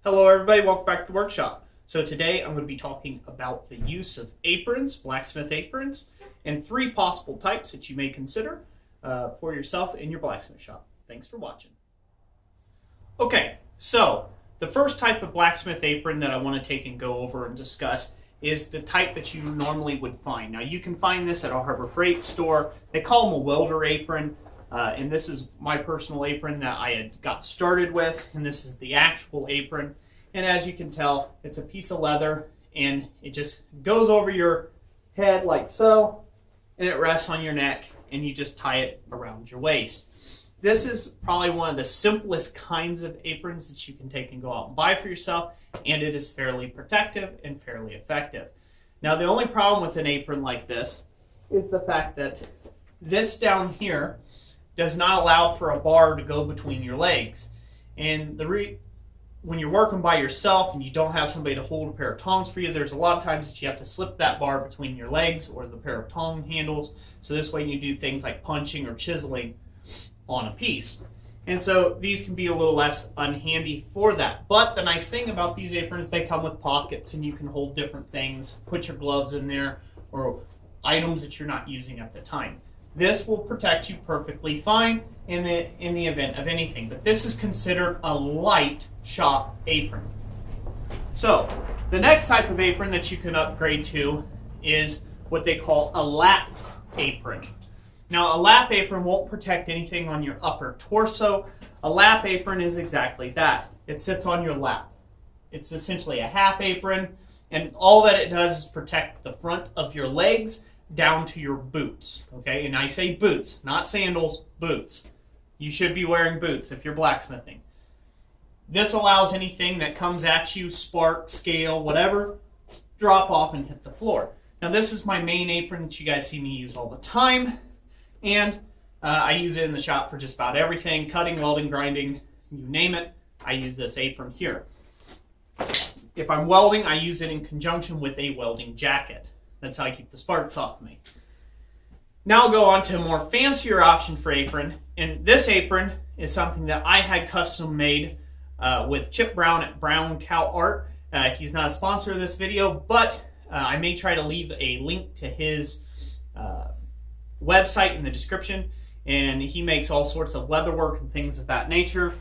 Hello everybody, welcome back to the workshop. So today I'm going to be talking about the use of aprons, blacksmith aprons, and 3 possible types that you may consider for yourself in your blacksmith shop. Thanks for watching. Okay, so the first type of blacksmith apron that I want to take and go over and discuss is the type that you normally would find. Now you can find this at a Harbor Freight store. They call them a welder apron. And this is my personal apron that I had got started with, and this is the actual apron. And as you can tell, it's a piece of leather, and it just goes over your head like so, and it rests on your neck, and you just tie it around your waist. This is probably one of the simplest kinds of aprons that you can take and go out and buy for yourself, and it is fairly protective and fairly effective. Now the only problem with an apron like this is the fact that this down here does not allow for a bar to go between your legs. And when you're working by yourself and you don't have somebody to hold a pair of tongs for you, there's a lot of times that you have to slip that bar between your legs or the pair of tong handles. So this way you do things like punching or chiseling on a piece. And so these can be a little less unhandy for that. But the nice thing about these aprons, they come with pockets and you can hold different things, put your gloves in there or items that you're not using at the time. This will protect you perfectly fine in the event of anything. But this is considered a light shop apron. So the next type of apron that you can upgrade to is what they call a Lat Apron. Now a lap apron won't protect anything on your upper torso. A lap apron is exactly that. It sits on your lap. It's essentially a half apron, and all that it does is protect the front of your legs down to your boots. Okay, and I say boots, not sandals, boots. You should be wearing boots if you're blacksmithing. This allows anything that comes at you, spark, scale, whatever, drop off and hit the floor. Now this is my main apron that you guys see me use all the time, and I use it in the shop for just about everything, cutting, welding, grinding, you name it, I use this apron here. If I'm welding, I use it in conjunction with a welding jacket. That's how I keep the sparks off me. Now I'll go on to a more fancier option for apron, and this apron is something that I had custom made with Chip Brown at Brown Cow Art. He's not a sponsor of this video, but I may try to leave a link to his website in the description, and he makes all sorts of leatherwork and things of that nature.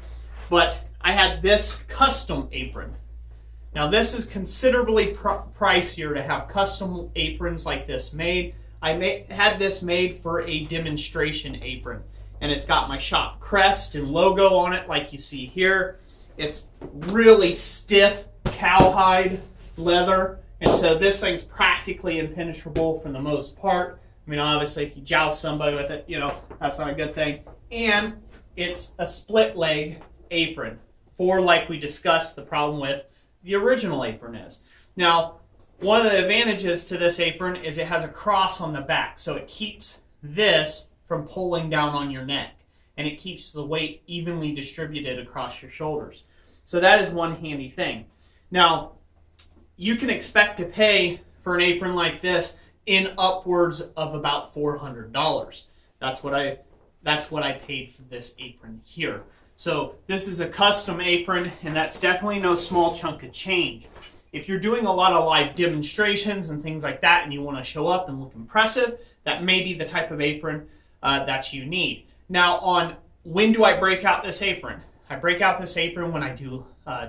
But I had this custom apron. Now this is considerably pricier to have custom aprons like this made. I had this made for a demonstration apron, and it's got my shop crest and logo on it like you see here. It's really stiff cowhide leather, and so this thing's practically impenetrable for the most part. I mean, obviously if you joust somebody with it, you know, that's not a good thing. And it's a split leg apron for, like we discussed, the problem with the original apron is. Now, one of the advantages to this apron is it has a cross on the back, so it keeps this from pulling down on your neck, and it keeps the weight evenly distributed across your shoulders. So that is one handy thing. Now, you can expect to pay for an apron like this in upwards of about $400. That's what I paid for this apron here. So this is a custom apron, and that's definitely no small chunk of change. If you're doing a lot of live demonstrations and things like that and you want to show up and look impressive, that may be the type of apron that you need. Now, on when do I break out this apron? I break out this apron when I do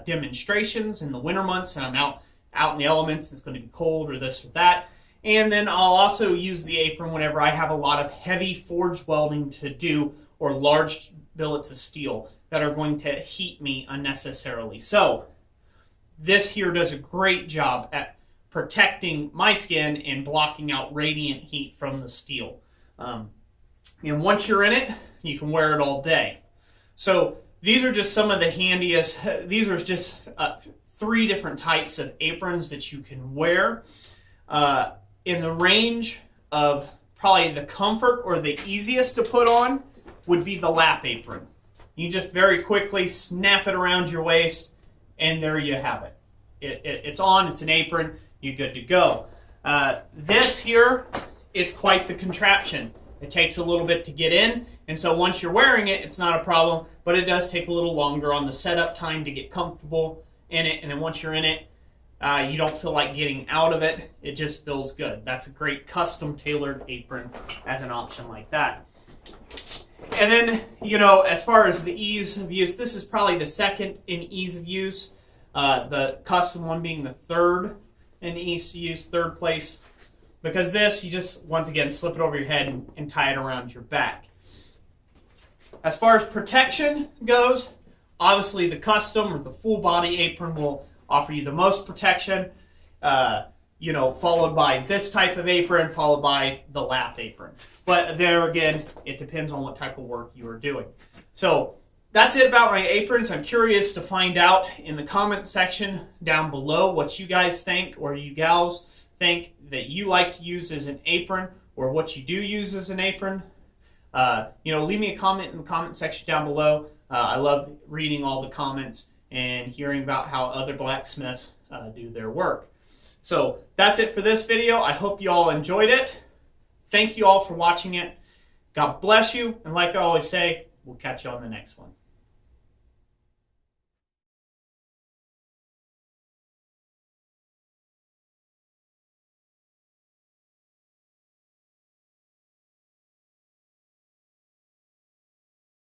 demonstrations in the winter months and I'm out in the elements, it's going to be cold or this or that. And then I'll also use the apron whenever I have a lot of heavy forge welding to do or large billets of steel that are going to heat me unnecessarily. So this here does a great job at protecting my skin and blocking out radiant heat from the steel. And once you're in it, you can wear it all day. So these are just some of the handiest, these are just 3 different types of aprons that you can wear. In the range of probably the comfort or the easiest to put on would be the lap apron. You just very quickly snap it around your waist, and there you have it. It's on, it's an apron, you're good to go. This here it's quite the contraption. It takes a little bit to get in, and so once you're wearing it, it's not a problem, but it does take a little longer on the setup time to get comfortable in it, and then once you're in it, you don't feel like getting out of it. It just feels good. That's a great custom tailored apron as an option like that. And then, as far as the ease of use, this is probably the second in ease of use. The custom one being the third in ease of use, third place. Because this, you just, once again, slip it over your head and tie it around your back. As far as protection goes, obviously the custom or the full body apron will offer you the most protection, followed by this type of apron, followed by the Lat Apron. But there again, it depends on what type of work you are doing. So that's it about my aprons. I'm curious to find out in the comment section down below what you guys think, or you gals think that you like to use as an apron, or what you do use as an apron. Leave me a comment in the comment section down below. I love reading all the comments and hearing about how other blacksmiths do their work. So that's it for this video. I hope you all enjoyed it. Thank you all for watching it. God bless you, and like I always say, we'll catch you on the next one.